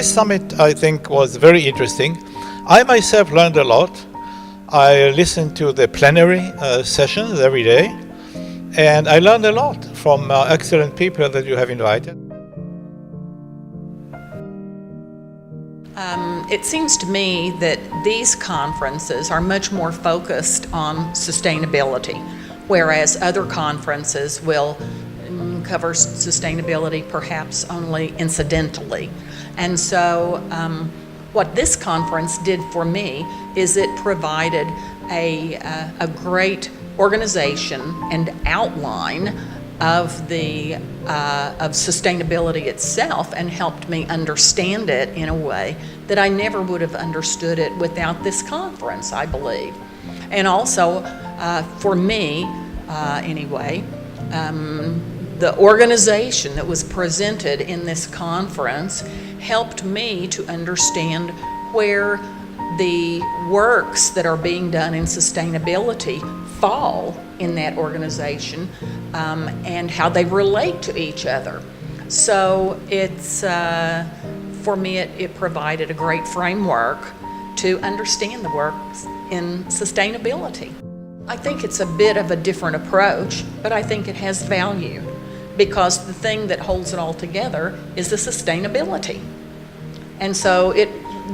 This summit, I think, was very interesting. I myself learned a lot. I listened to the plenary sessions every day, and I learned a lot from excellent people that you have invited. It seems to me that these conferences are much more focused on sustainability, whereas other conferences will cover sustainability perhaps only incidentally. And so what this conference did for me is it provided a great organization and outline of sustainability itself, and helped me understand it in a way that I never would have understood it without this conference, I believe. And also, for me, anyway, the organization that was presented in this conference helped me to understand where the works that are being done in sustainability fall in that organization, and how they relate to each other. So it's, for me, it provided a great framework to understand the work in sustainability. I think it's a bit of a different approach, but I think it has value, because the thing that holds it all together is the sustainability. And so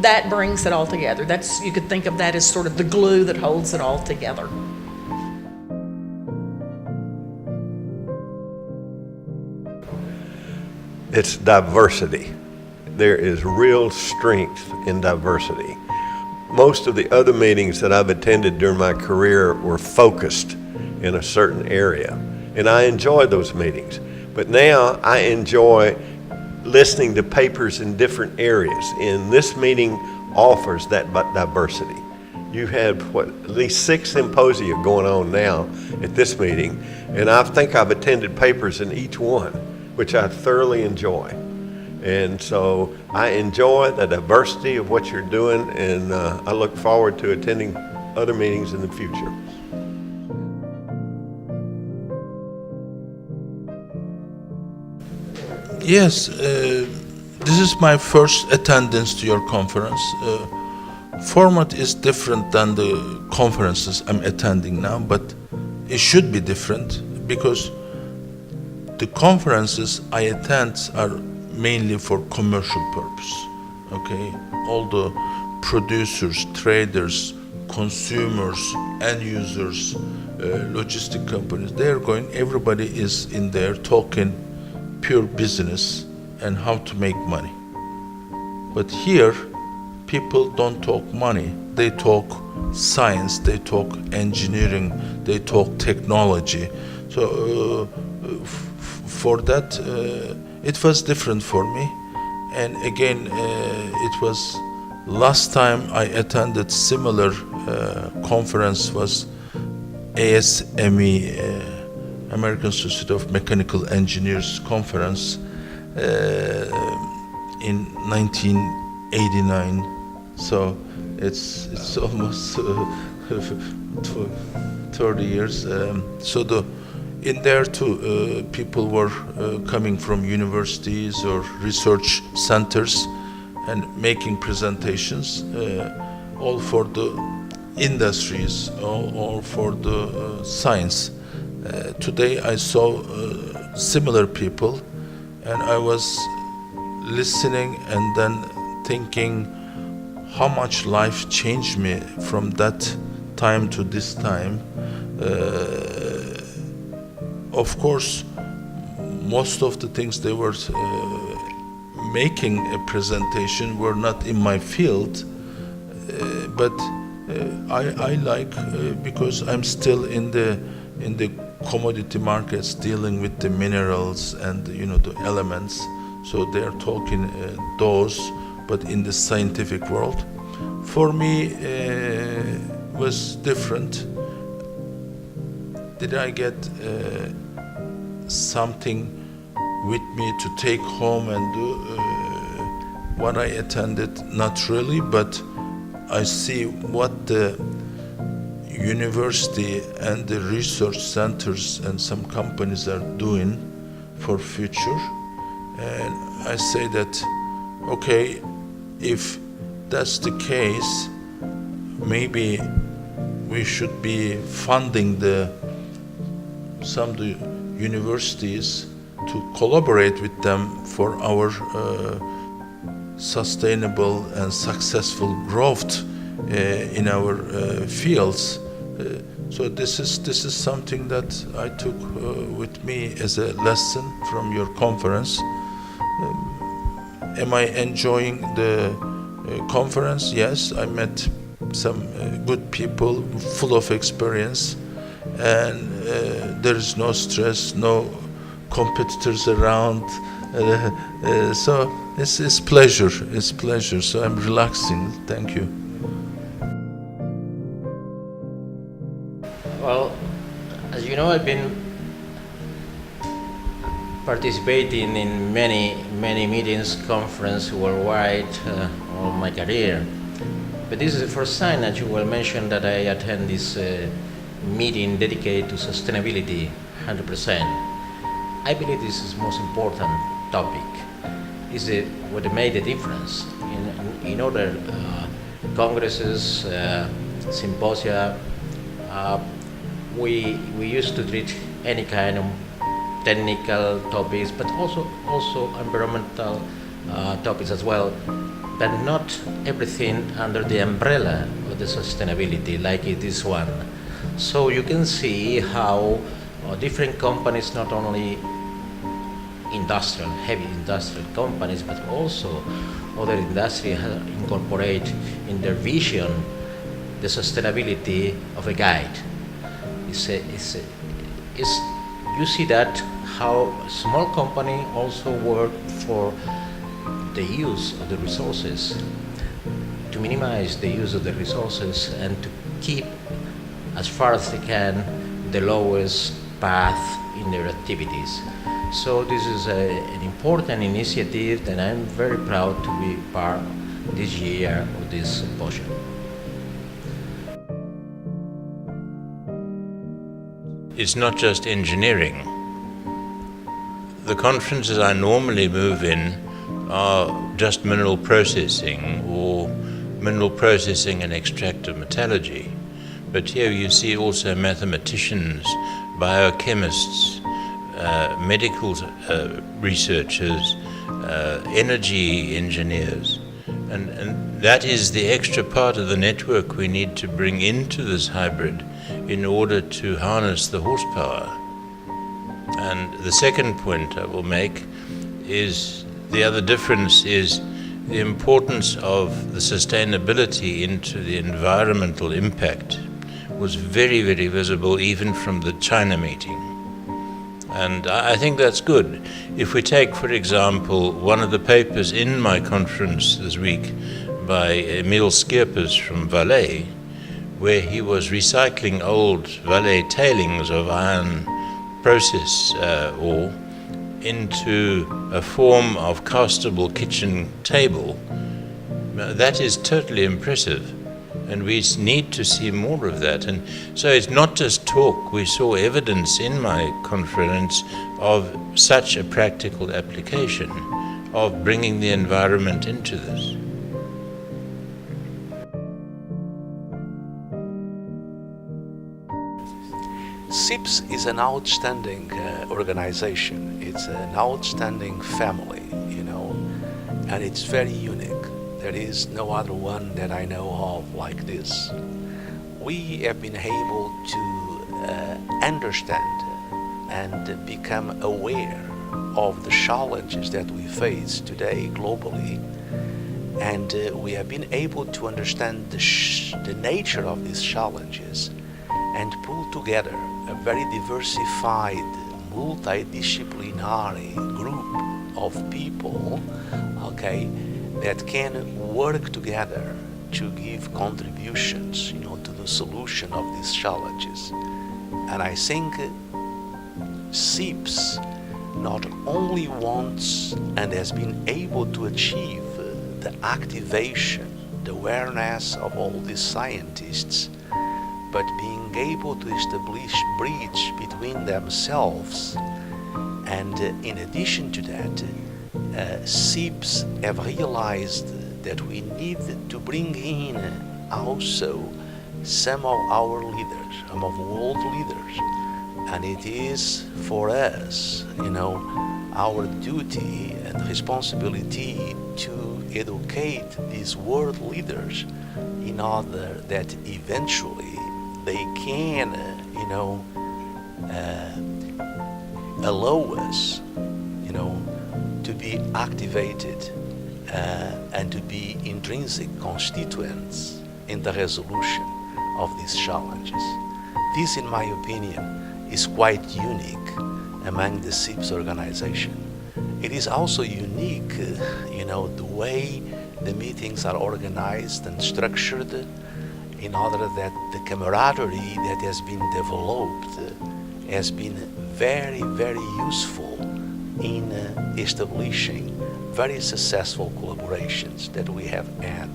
that brings it all together. You could think of that as sort of the glue that holds it all together. It's diversity. There is real strength in diversity. Most of the other meetings that I've attended during my career were focused in a certain area, and I enjoy those meetings. But now I enjoy listening to papers in different areas, and this meeting offers that diversity. You had, at least 6 symposia going on now at this meeting, and I think I've attended papers in each one, which I thoroughly enjoy. And so I enjoy the diversity of what you're doing, and I look forward to attending other meetings in the future. Yes, this is my first attendance to your conference. Format is different than the conferences I'm attending now, but it should be different, because the conferences I attend are mainly for commercial purpose, okay? All the producers, traders, consumers, end users, logistic companies, everybody is in there talking pure business and how to make money. But here, people don't talk money. They talk science, they talk engineering, they talk technology. So for that, it was different for me. And again, it was last time I attended similar conference was ASME, American Society of Mechanical Engineers conference in 1989. So it's almost 30 years. In there too, people were coming from universities or research centers and making presentations, all for the industries, all for the science. Today I saw similar people, and I was listening and then thinking how much life changed me from that time to this time. Of course, most of the things they were making a presentation were not in my field, but I like because I'm still in the commodity markets, dealing with the minerals and the elements. So they are talking those, but in the scientific world. For me, was different. Did I get something with me to take home and do what I attended? Not really, but I see what the university and the research centers and some companies are doing for future. And I say that, okay, if that's the case, maybe we should be funding some of the universities to collaborate with them for our sustainable and successful growth in our fields. So this is something that I took with me as a lesson from your conference. Am I enjoying the conference? Yes, I met some good people full of experience, and there is no stress, no competitors around. So it's pleasure. It's pleasure. So I'm relaxing. Thank you. Well, as you know, I've been participating in many meetings, conferences worldwide all my career. But this is the first time that you will mention that I attend this meeting dedicated to sustainability 100%. I believe this is the most important topic. Is what made the difference in other congresses, symposia. We used to treat any kind of technical topics, but also environmental topics as well, but not everything under the umbrella of the sustainability like this one. So you can see how different companies, not only heavy industrial companies, but also other industries incorporate in their vision the sustainability of a guide. You see that how small company also work for the use of the resources, to minimize the use of the resources and to keep as far as they can the lowest path in their activities. So this is an important initiative that I'm very proud to be part this year of this symposium. It's not just engineering. The conferences I normally move in are just mineral processing or mineral processing and extractive metallurgy. But here you see also mathematicians, biochemists, medical researchers, energy engineers. And that is the extra part of the network we need to bring into this hybrid in order to harness the horsepower. And the second point I will make is the other difference is the importance of the sustainability into the environmental impact was very, very visible even from the China meeting. And I think that's good. If we take, for example, one of the papers in my conference this week by Emil Skierpers from Valais, where he was recycling old Valais tailings of iron process ore into a form of castable kitchen table, that is totally impressive. And we need to see more of that. And so it's not just talk. We saw evidence in my conference of such a practical application of bringing the environment into this. SIPS is an outstanding organization. It's an outstanding family, and it's very unique. There is no other one that I know of like this. We have been able to understand and become aware of the challenges that we face today globally, and we have been able to understand the nature of these challenges and pull together a very diversified, multidisciplinary group of people, that can work together to give contributions, to the solution of these challenges. And I think SIPS not only wants and has been able to achieve the activation, the awareness of all these scientists, but being able to establish bridge between themselves. And in addition to that, SIPS have realized that we need to bring in also some of our leaders, some of world leaders. And it is for us, our duty and responsibility to educate these world leaders in order that eventually they can, allow us, to be activated and to be intrinsic constituents in the resolution of these challenges. This, in my opinion, is quite unique among the SIPS organization. It is also unique, the way the meetings are organized and structured in order that the camaraderie that has been developed has been very, very useful in establishing very successful collaborations that we have had,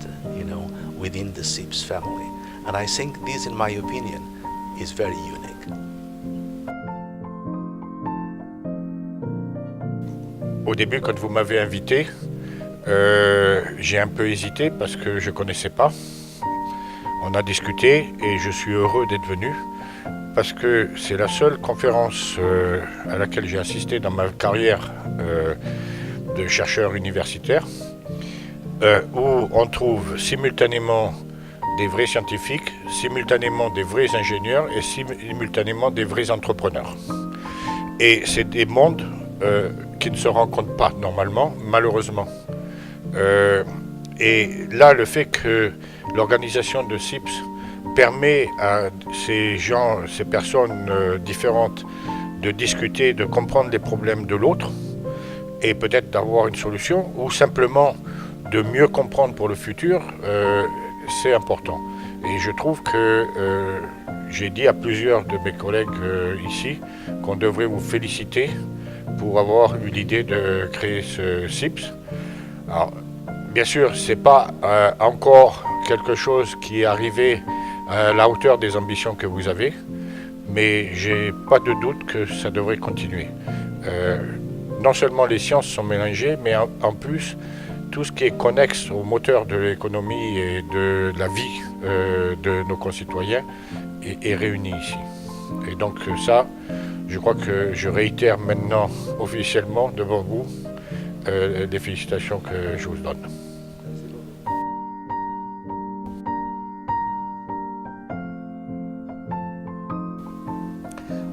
within the SIPS family. And I think this, in my opinion, is very unique. Au début, quand vous m'avez invité, j'ai un peu hésité parce que je ne connaissais pas. On a discuté et je suis heureux d'être venu parce que c'est la seule conférence à laquelle j'ai assisté dans ma carrière de chercheur universitaire où on trouve simultanément des vrais scientifiques, simultanément des vrais ingénieurs et simultanément des vrais entrepreneurs. Et c'est des mondes qui ne se rencontrent pas normalement, malheureusement. Et là, le fait que l'organisation de SIPS permet à ces gens, ces personnes différentes de discuter, de comprendre les problèmes de l'autre et peut-être d'avoir une solution ou simplement de mieux comprendre pour le futur, c'est important. Et je trouve que j'ai dit à plusieurs de mes collègues ici qu'on devrait vous féliciter pour avoir eu l'idée de créer ce SIPS. Alors, bien sûr, ce n'est pas encore quelque chose qui est arrivé à la hauteur des ambitions que vous avez, mais j'ai pas de doute que ça devrait continuer. Non seulement les sciences sont mélangées, mais en plus, tout ce qui est connexe au moteur de l'économie et de la vie de nos concitoyens est réuni ici. Et donc ça, je crois que je réitère maintenant officiellement devant vous les félicitations que je vous donne.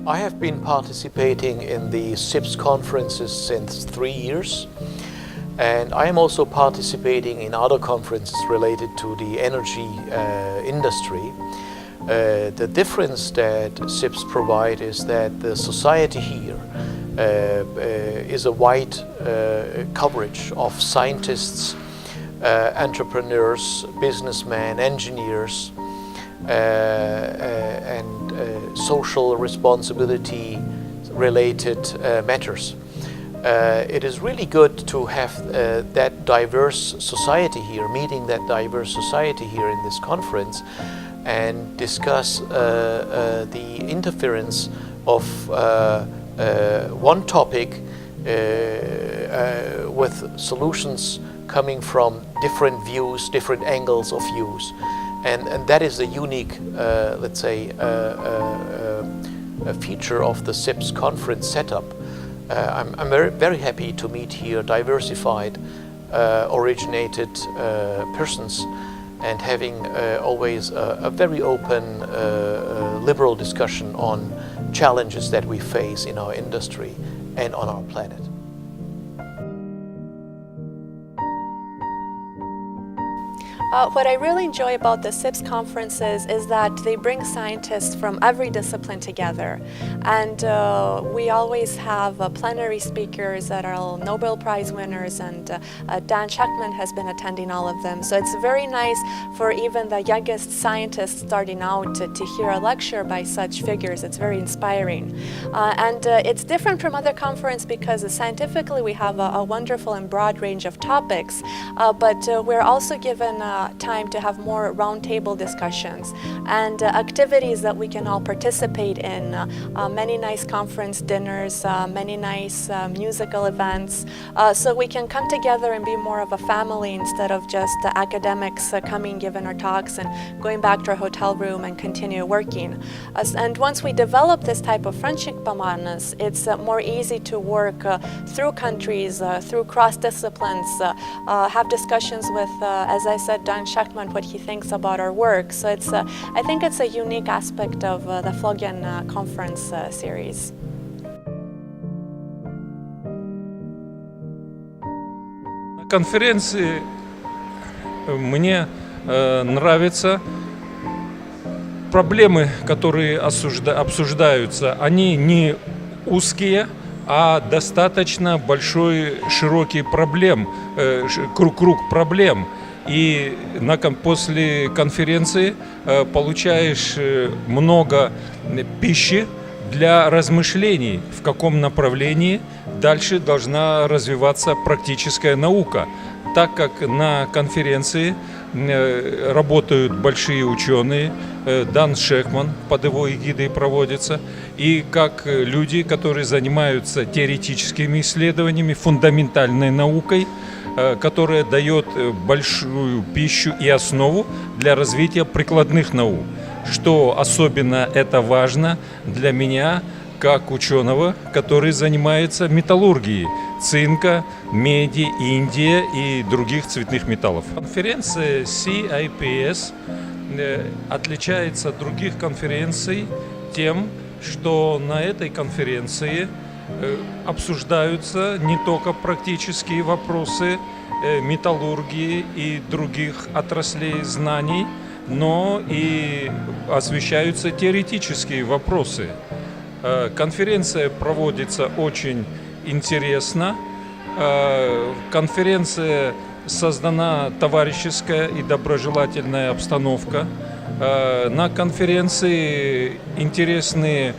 I have been participating in the SIPS conferences since 3 years, and I am also participating in other conferences related to the energy industry. The difference that SIPS provide is that the society here is a wide coverage of scientists, entrepreneurs, businessmen, engineers, and social responsibility related matters. It is really good to have that diverse society here, meeting that diverse society here in this conference, and discuss the interference of one topic with solutions coming from different views, different angles of views. And that is the unique, let's say, a feature of the SIPS conference setup. I'm very happy to meet here diversified, originated persons, and having always a very open, liberal discussion on challenges that we face in our industry and on our planet. What I really enjoy about the SIPS conferences is that they bring scientists from every discipline together. And we always have plenary speakers that are Nobel Prize winners, and Dan Shechtman has been attending all of them. So it's very nice for even the youngest scientists starting out to hear a lecture by such figures. It's very inspiring. And it's different from other conferences because scientifically we have a wonderful and broad range of topics, but we're also given time to have more roundtable discussions and activities that we can all participate in. Many nice conference dinners, many nice musical events, so we can come together and be more of a family instead of just academics coming, giving our talks, and going back to our hotel room and continue working. And once we develop this type of friendship among us, it's more easy to work through countries, through cross-disciplines, have discussions with, as I said, Don Shechtman, what he thinks about our work. So it's, I think it's a unique aspect of the FLOGEN conference series. На конференции мне нравятся проблемы, которые обсуждаются. Они не узкие, а достаточно большой, широкий круг проблем. И после конференции получаешь много пищи для размышлений, в каком направлении дальше должна развиваться практическая наука. Так как на конференции работают большие ученые, Дан Shechtman под его эгидой проводится, и как люди, которые занимаются теоретическими исследованиями, фундаментальной наукой, которая дает большую пищу и основу для развития прикладных наук. Что особенно это важно для меня, как ученого, который занимается металлургией цинка, меди, индия и других цветных металлов. Конференция CIPS отличается от других конференций тем, что на этой конференции обсуждаются не только практические вопросы металлургии и других отраслей знаний, но и освещаются теоретические вопросы. Конференция проводится очень интересно. Конференция создана товарищеская и доброжелательная обстановка. На конференции интересные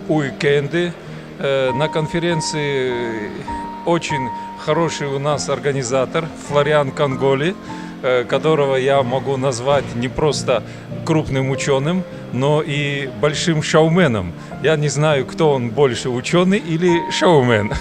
уикенды. На конференции очень хороший у нас организатор Флориан Kongoli, которого я могу назвать не просто крупным ученым, но и большим шоуменом. Я не знаю, кто он больше, ученый или шоумен.